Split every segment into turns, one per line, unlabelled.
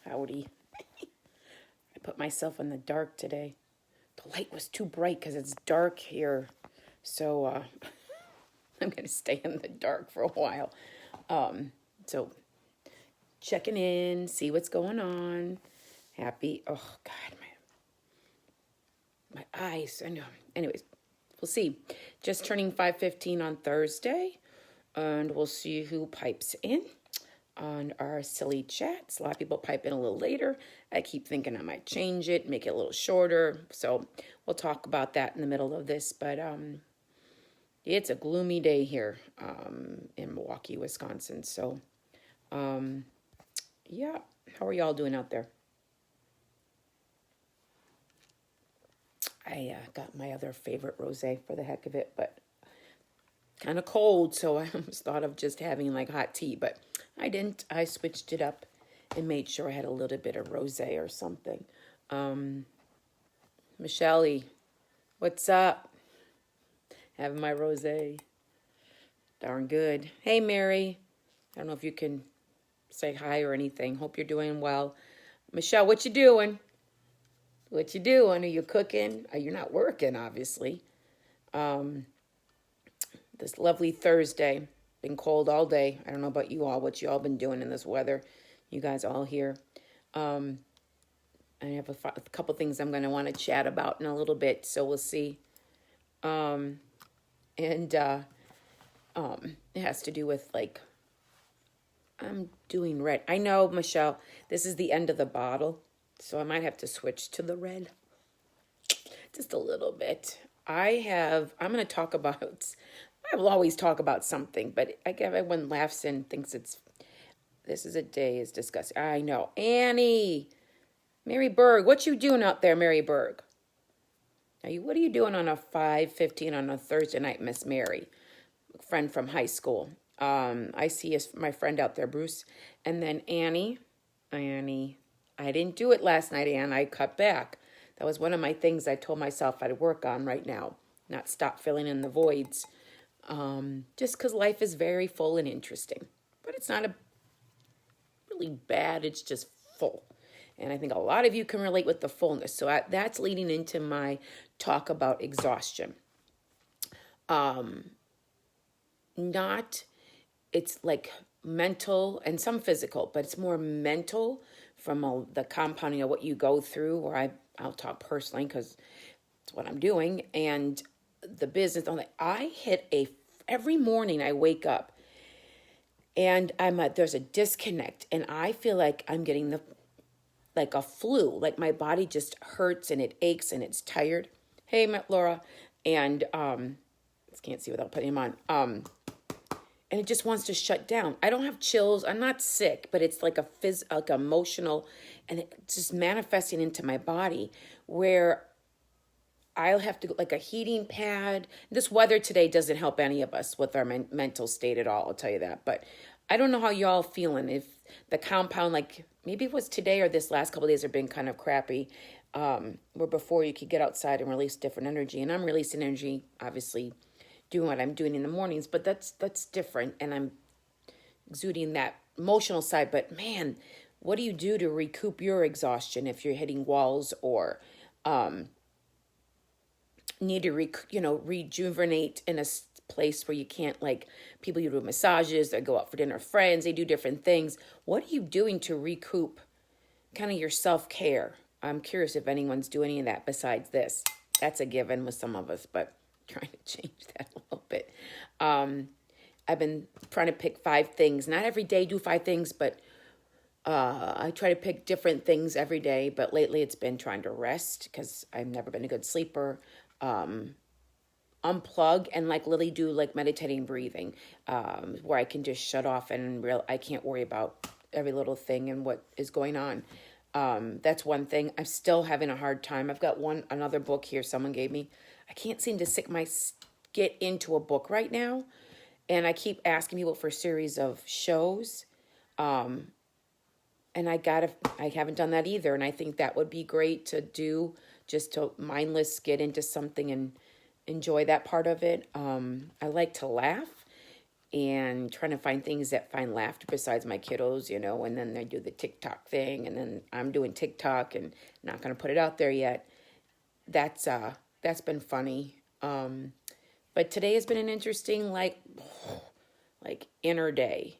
Howdy. I put myself in the dark today. The light was too bright because it's dark here. So I'm going to stay in the dark for a while. So checking in, see what's going on. Happy. Oh, God, my eyes. I know. Anyways, we'll see. Just turning 5:15 on Thursday. And we'll see who pipes in on our silly chats. A lot of people pipe in a little later. I keep thinking I might change it, make it a little shorter. So we'll talk about that in the middle of this. But it's a gloomy day here in Milwaukee, Wisconsin. So, yeah. How are y'all doing out there? I got my other favorite rosé for the heck of it, but kind of cold, so I almost thought of just having like hot tea, but I didn't. I switched it up and made sure I had a little bit of rosé or something. Michelle, what's up? Having my rosé. Darn good. Hey, Mary. I don't know if you can say hi or anything. Hope you're doing well. Michelle, what you doing? What you doing? Are you cooking? You're not working, obviously. This lovely Thursday. Been cold all day. I don't know about you all, what you all been doing in this weather. You guys all here. I have a couple things I'm going to want to chat about in a little bit, so we'll see. It has to do with, like, I'm doing red. I know, Michelle, this is the end of the bottle, so I might have to switch to the red. Just a little bit. I'm going to talk about, I will always talk about something, but I guess everyone laughs and thinks this is a day is disgusting. I know. Annie, Mary Berg, what you doing out there, Mary Berg? What are you doing on a 5:15 on a Thursday night, Miss Mary? Friend from high school. I see my friend out there, Bruce. And then Annie, I didn't do it last night, Anne. I cut back. That was one of my things I told myself I'd work on right now, not stop filling in the voids. Just because life is very full and interesting. But it's not really bad, it's just full. And I think a lot of you can relate with the fullness. So that's leading into my talk about exhaustion. It's like mental and some physical, but it's more mental from the compounding of what you go through, or I'll talk personally because it's what I'm doing, and the business. I hit every morning I wake up and there's a disconnect, and I feel like I'm getting like a flu, like my body just hurts and it aches and it's tired. Hey, Laura, and can't see without putting them on. And it just wants to shut down. I don't have chills. I'm not sick, but it's like like emotional, and it's just manifesting into my body where I'll have to go like a heating pad. This weather today doesn't help any of us with our mental state at all. I'll tell you that. But I don't know how y'all feeling. If the compound, like maybe it was today or this last couple of days have been kind of crappy, where before you could get outside and release different energy. And I'm releasing energy, obviously, doing what I'm doing in the mornings, but that's different, and I'm exuding that emotional side. But man, what do you do to recoup your exhaustion if you're hitting walls or need to rejuvenate in a place where you can't, like people you do massages, they go out for dinner with friends, they do different things. What are you doing to recoup kind of your self-care? I'm curious if anyone's doing any of that besides this. That's a given with some of us, but trying to change that a little bit. I've been trying to pick 5 things. Not every day do 5 things, but I try to pick different things every day. But lately it's been trying to rest because I've never been a good sleeper. Unplug and like Lily do like meditating breathing, where I can just shut off and I can't worry about every little thing and what is going on. That's one thing. I'm still having a hard time. I've got another book here someone gave me. I can't seem to get into a book right now. And I keep asking people for a series of shows. And I haven't done that either. And I think that would be great to do, just to mindless get into something and enjoy that part of it. I like to laugh. and trying to find things that find laughter besides my kiddos, and then they do the TikTok thing, and then I'm doing TikTok and not going to put it out there yet. That's been funny. But today has been an interesting, like inner day.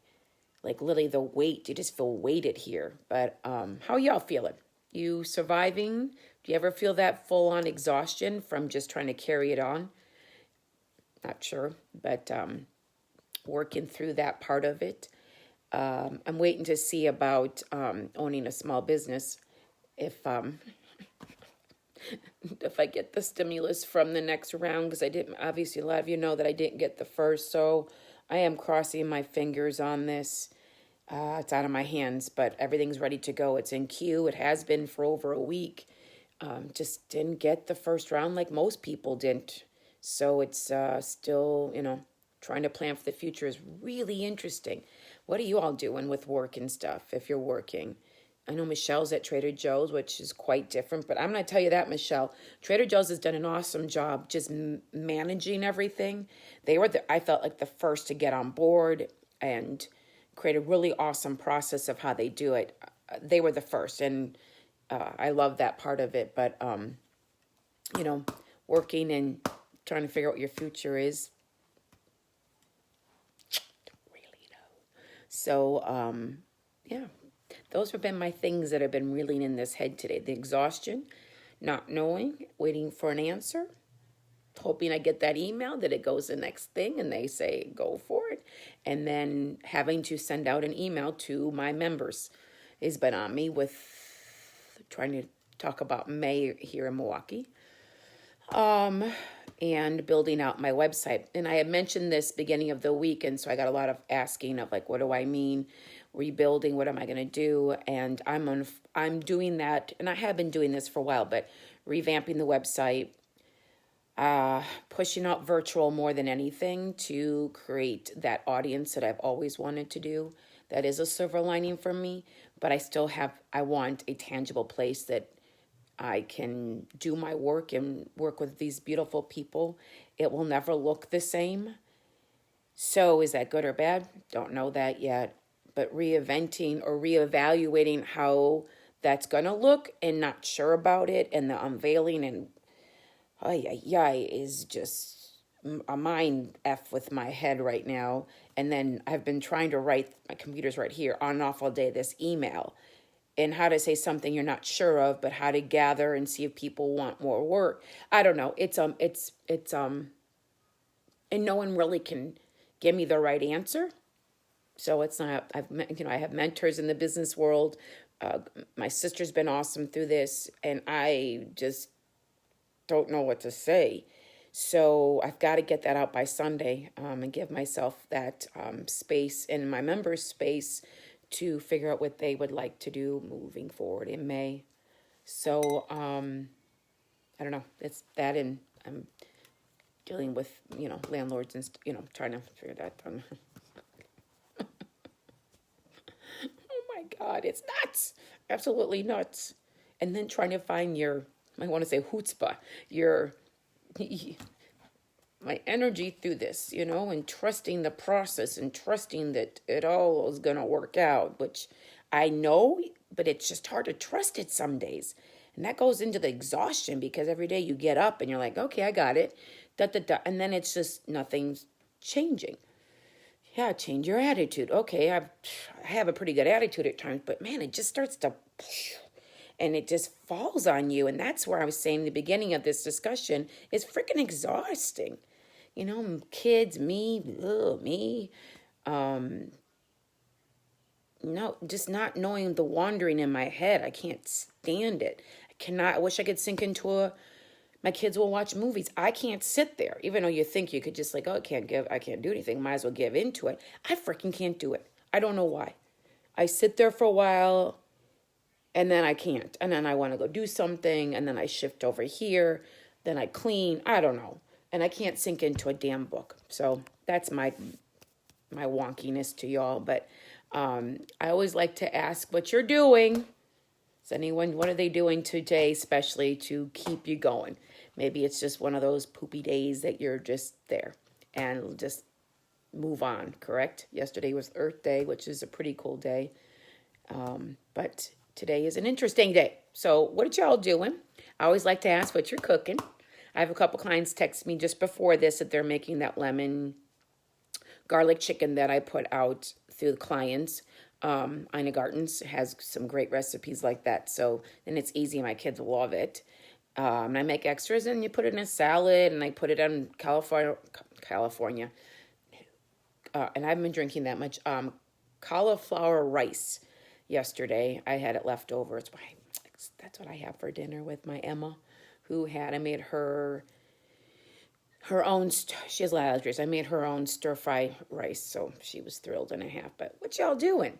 Like literally the weight, you just feel weighted here. But how y'all feeling? You surviving? Do you ever feel that full on exhaustion from just trying to carry it on? Not sure, but working through that part of it. I'm waiting to see about owning a small business. If if I get the stimulus from the next round, because I didn't, obviously a lot of you know that I didn't get the first, so I am crossing my fingers on this. It's out of my hands, but everything's ready to go. It's in queue. It has been for over a week. Just didn't get the first round like most people didn't. So it's still, trying to plan for the future is really interesting. What are you all doing with work and stuff if you're working? I know Michelle's at Trader Joe's, which is quite different, but I'm going to tell you that, Michelle, Trader Joe's has done an awesome job just managing everything. They were, I felt like the first to get on board and create a really awesome process of how they do it. They were the first, and I love that part of it. But, working and trying to figure out what your future is, don't really know. So, yeah. Those have been my things that have been reeling in this head today. The exhaustion, not knowing, waiting for an answer, hoping I get that email that it goes the next thing and they say go for it, and then having to send out an email to my members. It's been on me with trying to talk about May here in Milwaukee, and building out my website. And I had mentioned this beginning of the week, and so I got a lot of asking of like, what do I mean? Rebuilding, what am I going to do? And I'm doing that, and I have been doing this for a while, but revamping the website, pushing out virtual more than anything to create that audience that I've always wanted to do. That is a silver lining for me, but I want a tangible place that I can do my work and work with these beautiful people. It will never look the same. So is that good or bad? Don't know that yet. But reinventing or reevaluating how that's going to look and not sure about it, and the unveiling and is just a mind F with my head right now. And then I've been trying to write, my computer's right here, on and off all day, this email, and how to say something you're not sure of, but how to gather and see if people want more work. I don't know. And no one really can give me the right answer. So it's not, I have mentors in the business world. My sister's been awesome through this, and I just don't know what to say. So I've got to get that out by Sunday, and give myself that space in my members' space to figure out what they would like to do moving forward in May. So I don't know. It's that, and I'm dealing with, landlords and, trying to figure that out. God, it's nuts. Absolutely nuts. And then trying to find I want to say chutzpah, my energy through this, and trusting the process and trusting that it all is going to work out, which I know, but it's just hard to trust it some days. And that goes into the exhaustion, because every day you get up and you're like, okay, I got it. And then it's just nothing's changing. Yeah, change your attitude. Okay, I have a pretty good attitude at times, but man, it just starts to, and it just falls on you. And that's where I was saying in the beginning of this discussion is freaking exhausting. Kids, me. No, just not knowing the wandering in my head. I can't stand it. I wish I could sink into my kids will watch movies. I can't sit there, even though you think you could just I can't do anything. Might as well give into it. I freaking can't do it. I don't know why. I sit there for a while, and then I can't. And then I want to go do something, and then I shift over here. Then I clean. I don't know. And I can't sink into a damn book. So that's my wonkiness to y'all. But I always like to ask what you're doing. What are they doing today, especially to keep you going? Maybe it's just one of those poopy days that you're just there and just move on, correct? Yesterday was Earth Day, which is a pretty cool day. But today is an interesting day. So what are y'all doing? I always like to ask what you're cooking. I have a couple clients text me just before this that they're making that lemon garlic chicken that I put out through the clients. Ina Gardens has some great recipes like that. So then it's easy. My kids love it. And I make extras and you put it in a salad and I put it on California. And I haven't been drinking that much. Cauliflower rice yesterday. I had it left over. That's what I have for dinner with my Emma, I made her own, she has a lot of allergies. I made her own stir-fry rice, so she was thrilled and a half. But what y'all doing?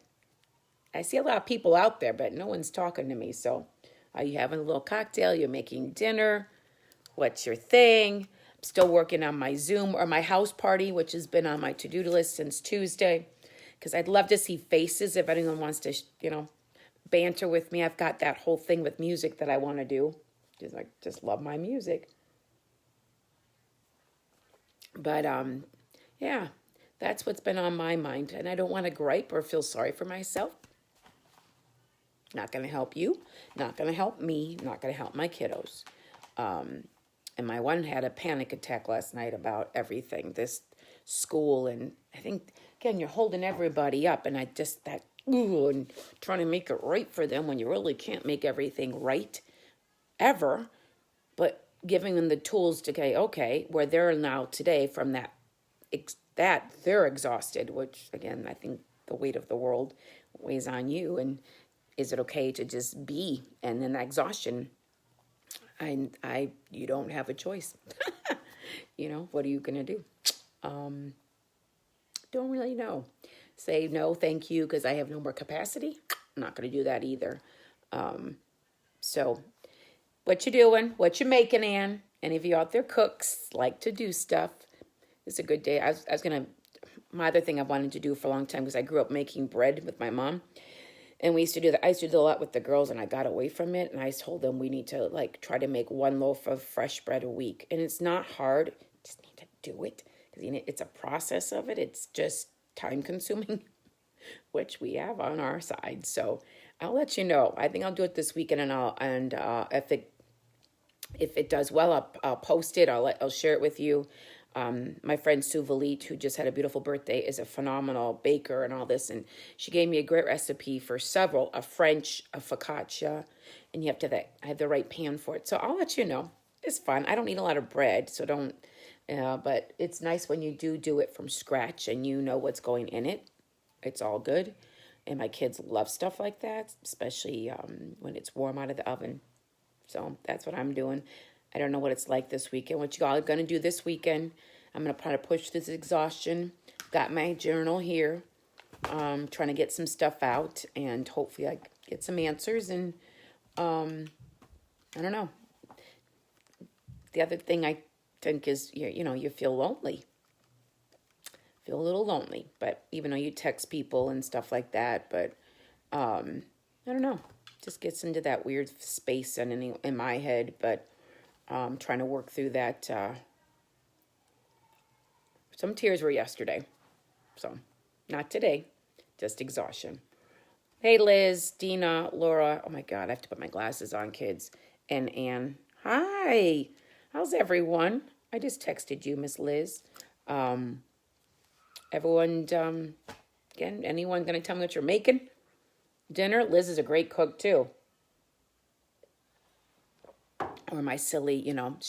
I see a lot of people out there, but no one's talking to me. So are you having a little cocktail? You're making dinner? What's your thing? I'm still working on my Zoom or my house party, which has been on my to-do list since Tuesday, because I'd love to see faces if anyone wants to, banter with me. I've got that whole thing with music that I want to do. Just love my music. But yeah, that's what's been on my mind. And I don't want to gripe or feel sorry for myself. Not going to help you. Not going to help me. Not going to help my kiddos. And my one had a panic attack last night about everything, this school. And I think, again, you're holding everybody up. And and trying to make it right for them when you really can't make everything right ever. But giving them the tools to say, okay, where they're now today from that they're exhausted, which again, I think the weight of the world weighs on you. And is it okay to just be? And then that exhaustion, you don't have a choice. What are you going to do? Don't really know. Say no, thank you, because I have no more capacity. I'm not going to do that either. So what you doing? What you making, Ann? Any of you out there cooks like to do stuff? It's a good day. I was going to, my other thing I wanted to do for a long time, because I grew up making bread with my mom. And we used to do that. I used to do a lot with the girls, and I got away from it. And I told them we need to try to make one loaf of fresh bread a week. And it's not hard. Just need to do it, because it's a process of it. It's just time consuming, which we have on our side. So I'll let you know. I think I'll do it this weekend, and if it does well, I'll post it. I'll share it with you. My friend Sue Valit, who just had a beautiful birthday, is a phenomenal baker and all this. And she gave me a great recipe for a French, a focaccia, and you have to have the right pan for it. So I'll let you know. It's fun. I don't eat a lot of bread, so don't, but it's nice when you do it from scratch and you know what's going in it. It's all good. And my kids love stuff like that, especially when it's warm out of the oven. So that's what I'm doing. I don't know what it's like this weekend. What you all are going to do this weekend, I'm going to try to push this exhaustion. Got my journal here. Trying to get some stuff out, and hopefully I get some answers. And I don't know. The other thing I think is, you feel lonely. Feel a little lonely, but even though you text people and stuff like that, but I don't know. Just gets into that weird space and in my head, but trying to work through that. Some tears were yesterday, so not today, just exhaustion. Hey, Liz, Dina, Laura. Oh my God, I have to put my glasses on, kids. And Ann. Hi, how's everyone? I just texted you, Miss Liz. Everyone, again, anyone going to tell me what you're making? Dinner? Liz is a great cook too. Or my silly,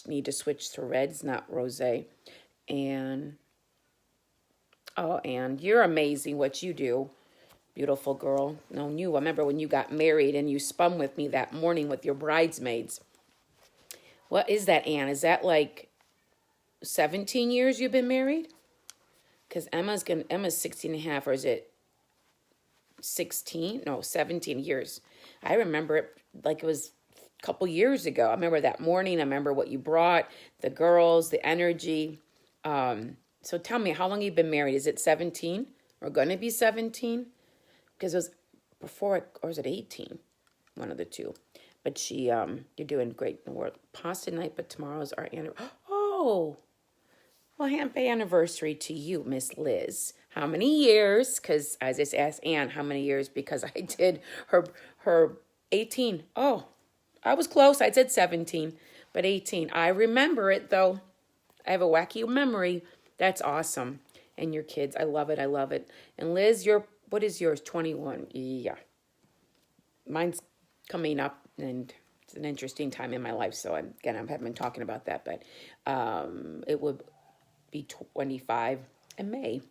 need to switch to reds, not rosé. And you're amazing what you do. Beautiful girl. Known you. I remember when you got married and you spun with me that morning with your bridesmaids. What is that, Ann? Is that like 17 years you've been married? Because Emma's 16 and a half, or is it 16? No, 17 years. I remember it like it was couple years ago. I remember that morning. I remember what you brought, the girls, the energy. So tell me, how long have you been married? Is it 17 or going to be 17? Because it was before, or is it 18? One of the two. But you're doing great in the world. Pasta night, but tomorrow's our anniversary. Oh, Well, happy anniversary to you, Miss Liz. How many years? Because I just asked Ann how many years because I did her 18. Oh, I was close. I said 17, but 18. I remember it though. I have a wacky memory. That's awesome. And your kids, I love it. I love it. And Liz, what is yours? 21. Yeah. Mine's coming up, and it's an interesting time in my life. So I haven't been talking about that, but it would be 25 in May.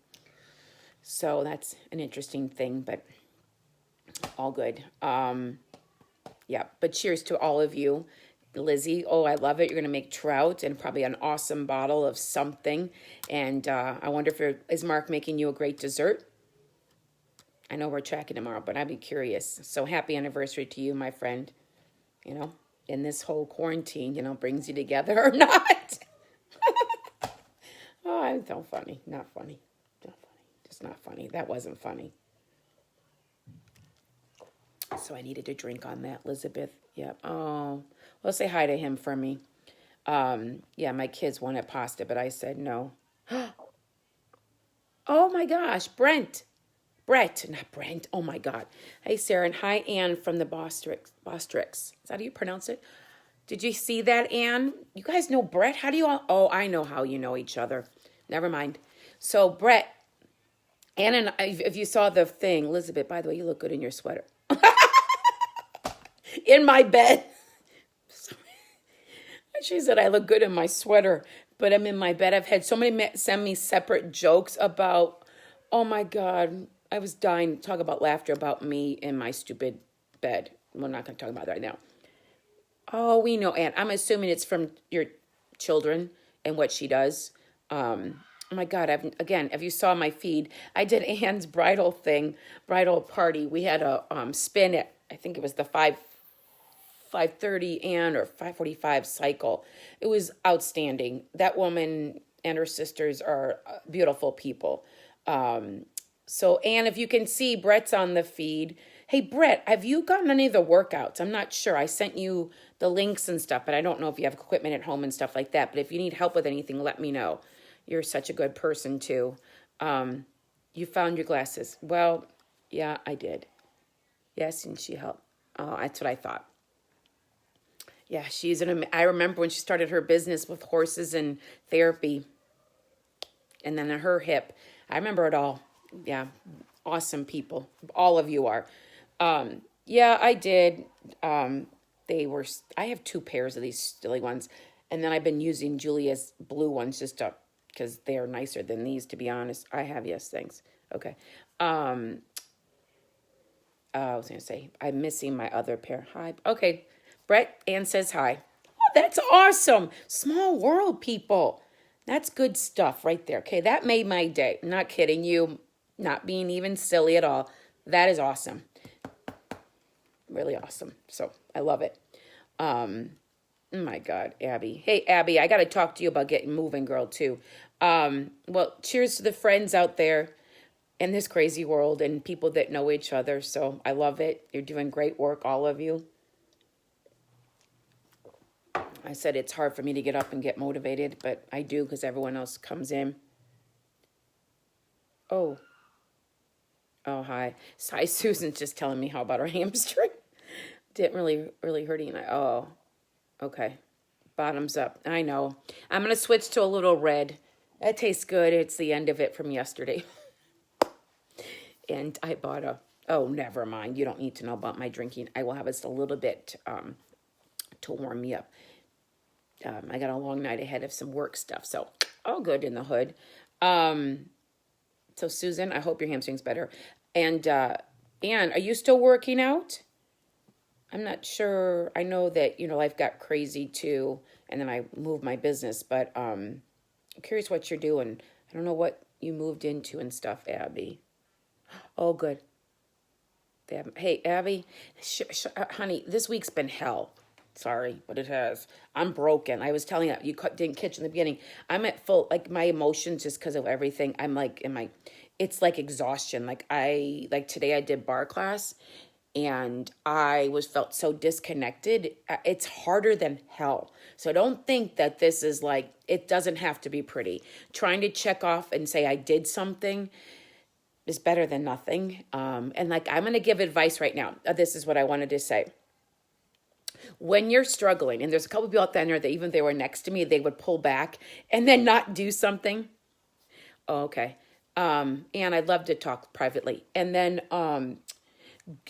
So that's an interesting thing, but all good. Yeah, but cheers to all of you. Lizzie, oh, I love it. You're going to make trout and probably an awesome bottle of something. And I wonder if is Mark making you a great dessert? I know we're tracking tomorrow, but I'd be curious. So happy anniversary to you, my friend. You know, in this whole quarantine, brings you together or not. Oh, I'm so funny. Not funny. Not funny. Just not funny. That wasn't funny. So I needed to drink on that, Elizabeth. Yeah. Oh, well, say hi to him for me. Yeah, my kids wanted pasta, but I said no. Oh my gosh, Brett, not Brent. Oh my God. Hey, Sarah, and hi, Ann from the Bostrix. Is that how you pronounce it? Did you see that, Ann? You guys know Brett? How do you all? Oh, I know how you know each other. Never mind. So, Brett, Ann and I, if you saw the thing, Elizabeth, by the way, you look good in your sweater. In my bed. She said, I look good in my sweater, but I'm in my bed. I've had so many send me separate jokes about, oh my God, I was dying to talk about laughter about me in my stupid bed. We're not going to talk about that right now. Oh, we know, Ann. I'm assuming it's from your children and what she does. Oh my God, if you saw my feed, I did Ann's bridal party. We had a spin at, I think it was the 5:30 Ann or 5:45 cycle. It was outstanding. That woman and her sisters are beautiful people. So Ann, if you can see, Brett's on the feed. Hey, Brett, have you gotten any of the workouts? I'm not sure. I sent you the links and stuff, but I don't know if you have equipment at home and stuff like that. But if you need help with anything, let me know. You're such a good person, too. You found your glasses. Well, yeah, I did. Yes, and she helped. Oh, that's what I thought. Yeah, I remember when she started her business with horses and therapy. And then her hip. I remember it all. Yeah, awesome people. All of you are. Yeah, I did. I have 2 pairs of these silly ones. And then I've been using Julia's blue ones because they're nicer than these, to be honest. I have, yes, thanks. Okay. I was going to say, I'm missing my other pair. Hi. Okay. Brett, Ann says hi. Oh, that's awesome. Small world, people. That's good stuff right there. Okay, that made my day. I'm not kidding you. Not being even silly at all. That is awesome. Really awesome. So I love it. Oh my God, Abby. Hey, Abby, I got to talk to you about getting moving, girl, too. Well, cheers to the friends out there in this crazy world and people that know each other. So I love it. You're doing great work, all of you. I said it's hard for me to get up and get motivated, but I do because everyone else comes in. Oh, hi. Hi, Susan's just telling me how about her hamstring. Didn't really hurt any. Oh, okay. Bottoms up. I know. I'm going to switch to a little red. That tastes good. It's the end of it from yesterday. And I bought oh, never mind. You don't need to know about my drinking. I will have just a little bit to warm me up. I got a long night ahead of some work stuff, so all good in the hood. So Susan, I hope your hamstring's better. And Ann, are you still working out? I'm not sure. I know that, life got crazy too, and then I moved my business, but I'm curious what you're doing. I don't know what you moved into and stuff, Abby. Oh, good. Hey, Abby, honey, this week's been hell. Sorry, but it has. I'm broken. I was telling you didn't catch in the beginning. I'm at full, my emotions just because of everything. I'm it's like exhaustion. Like today I did bar class and I felt so disconnected. It's harder than hell. So don't think that this is like, it doesn't have to be pretty. Trying to check off and say I did something is better than nothing. And like, I'm going to give advice right now. This is what I wanted to say. When you're struggling, and there's a couple people out there that even if they were next to me, they would pull back and then not do something. Oh, okay. And I'd love to talk privately. And then,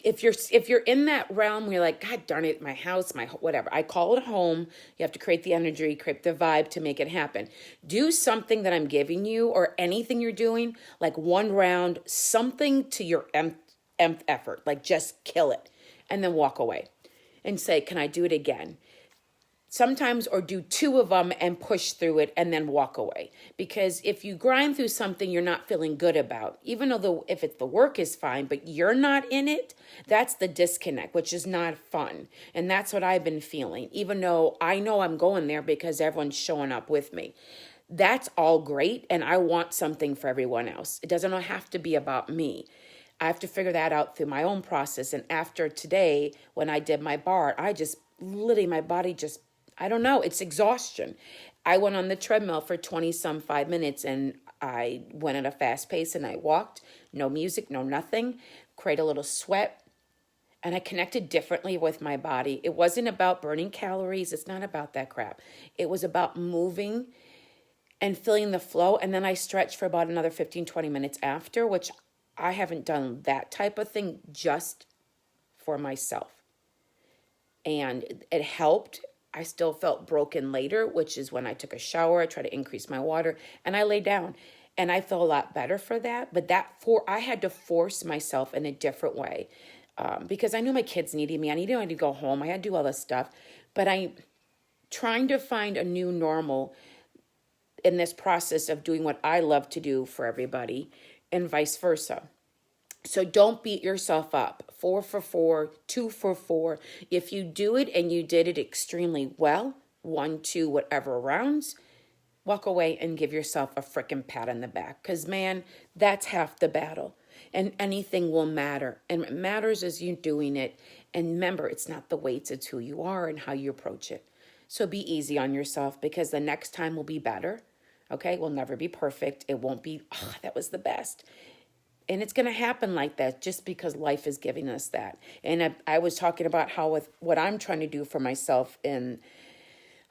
if you're in that realm where you're like, God darn it, my house, my whatever, I call it home. You have to create the energy, create the vibe to make it happen. Do something that I'm giving you, or anything you're doing, like one round, something to your nth effort, like just kill it, and then walk away and say, can I do it again? Sometimes, or do two of them and push through it and then walk away. Because if you grind through something you're not feeling good about, even though if the work is fine, but you're not in it, that's the disconnect, which is not fun. And that's what I've been feeling, even though I know I'm going there because everyone's showing up with me. That's all great, and I want something for everyone else. It doesn't have to be about me. I have to figure that out through my own process. And after today, when I did my bar, I just literally, my body just, I don't know, it's exhaustion. I went on the treadmill for 5 minutes, and I went at a fast pace, and I walked, no music, no nothing, create a little sweat, and I connected differently with my body. It wasn't about burning calories. It's not about that crap. It was about moving and feeling the flow. And then I stretched for about another 15-20 minutes after, which I haven't done that type of thing just for myself. And it helped. I still felt broken later, which is when I took a shower. I tried to increase my water, and I laid down, and I felt a lot better for that. But I had to force myself in a different way, because I knew my kids needed me. I knew I had to go home. I had to do all this stuff, but I'm trying to find a new normal in this process of doing what I love to do for everybody, and vice versa. So don't beat yourself up. 4 for 4, 2 for 4. If you do it and you did it extremely well, 1, 2, whatever rounds, walk away and give yourself a freaking pat on the back. Because, man, that's half the battle. And anything will matter. And what matters is you doing it. And remember, it's not the weights, it's who you are and how you approach it. So be easy on yourself, because the next time will be better. Okay? We'll never be perfect. It won't be, oh, that was the best. And it's going to happen like that just because life is giving us that. And I was talking about how with what I'm trying to do for myself and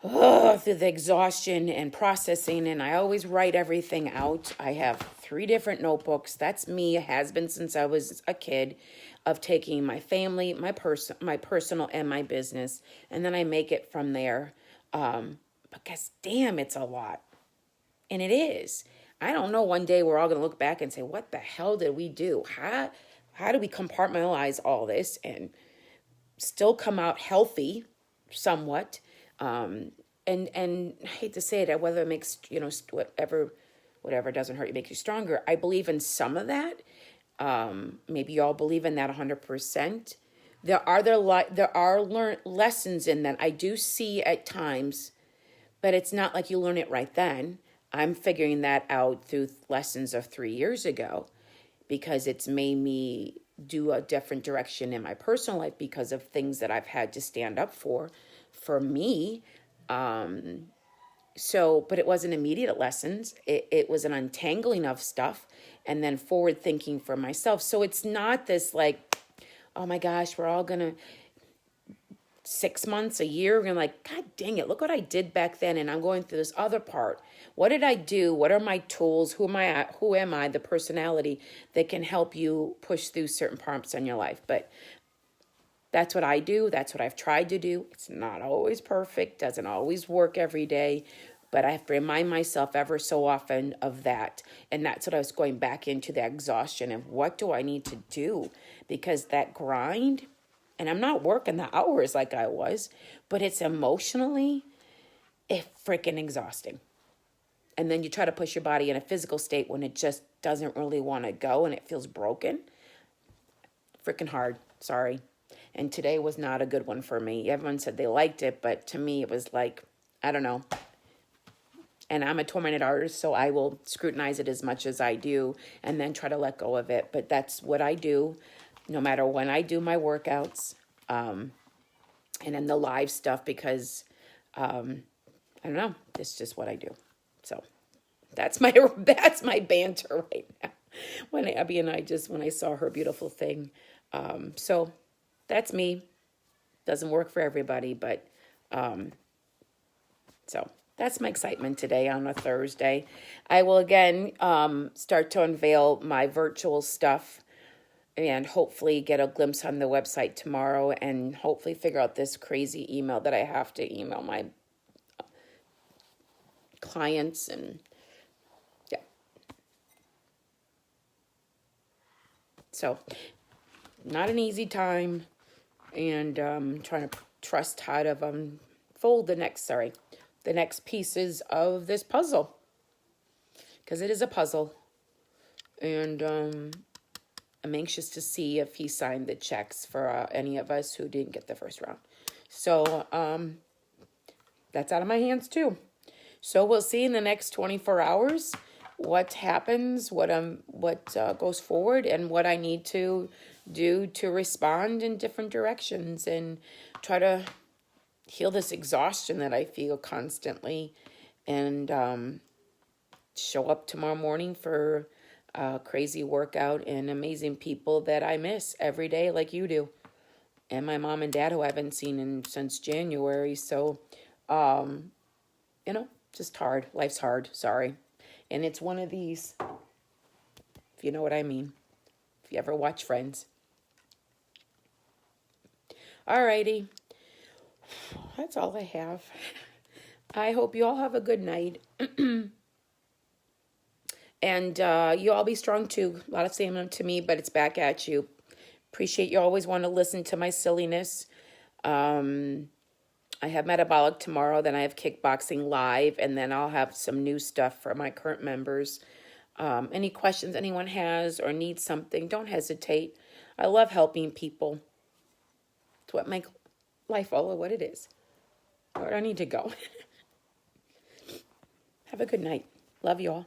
through the exhaustion and processing, and I always write everything out. I have 3 different notebooks. That's me. It has been since I was a kid, of taking my family, my personal, and my business. And then I make it from there. Because damn, it's a lot. And it is. I don't know, one day we're all going to look back and say, what the hell did we do? How do we compartmentalize all this and still come out healthy somewhat? And I hate to say it, whether it makes, whatever doesn't hurt you makes you stronger. I believe in some of that. Maybe you all believe in that 100%. There are lessons in that I do see at times, but it's not like you learn it right then. I'm figuring that out through lessons of 3 years ago, because it's made me do a different direction in my personal life because of things that I've had to stand up for me. But it wasn't immediate lessons. It was an untangling of stuff and then forward thinking for myself. So it's not this like, oh my gosh, we're all going to 6 months, a year, we're like, God dang it, look what I did back then, and I'm going through this other part. What did I do? What are my tools? Who am I, the personality that can help you push through certain parts in your life? But that's what I do. That's what I've tried to do. It's not always perfect, doesn't always work every day, but I have to remind myself ever so often of that. And that's what I was going back into, the exhaustion of what do I need to do? Because that grind, and I'm not working the hours like I was, but it's emotionally, it's freaking exhausting. And then you try to push your body in a physical state when it just doesn't really want to go and it feels broken. Freaking hard. Sorry. And today was not a good one for me. Everyone said they liked it, but to me it was like, I don't know. And I'm a tormented artist, so I will scrutinize it as much as I do and then try to let go of it. But that's what I do. no matter when I do my workouts, and then the live stuff, because I don't know, it's just what I do. So that's my that's my banter right now. When Abby and when I saw her beautiful thing. So that's me. Doesn't work for everybody, but so that's my excitement today on a Thursday. I will again start to unveil my virtual stuff and hopefully get a glimpse on the website tomorrow, and hopefully figure out this crazy email that I have to email my clients. And yeah, so not an easy time, and trying to trust how to fold the next pieces of this puzzle, because it is a puzzle. And I'm anxious to see if he signed the checks for any of us who didn't get the first round. So that's out of my hands too. So we'll see in the next 24 hours what happens, what goes forward, and what I need to do to respond in different directions and try to heal this exhaustion that I feel constantly, and show up tomorrow morning for a crazy workout and amazing people that I miss every day, like you do, and my mom and dad, who I haven't seen since January. So, just hard. Life's hard. Sorry. And it's one of these, if you know what I mean, if you ever watch Friends. Alrighty. That's all I have. I hope you all have a good night. And you all be strong too. A lot of saying them to me, but it's back at you. Appreciate you always want to listen to my silliness. I have Metabolic tomorrow, then I have Kickboxing Live, and then I'll have some new stuff for my current members. Any questions anyone has or needs something, don't hesitate. I love helping people. It's what makes life all of what it is. Lord, I need to go. Have a good night. Love you all.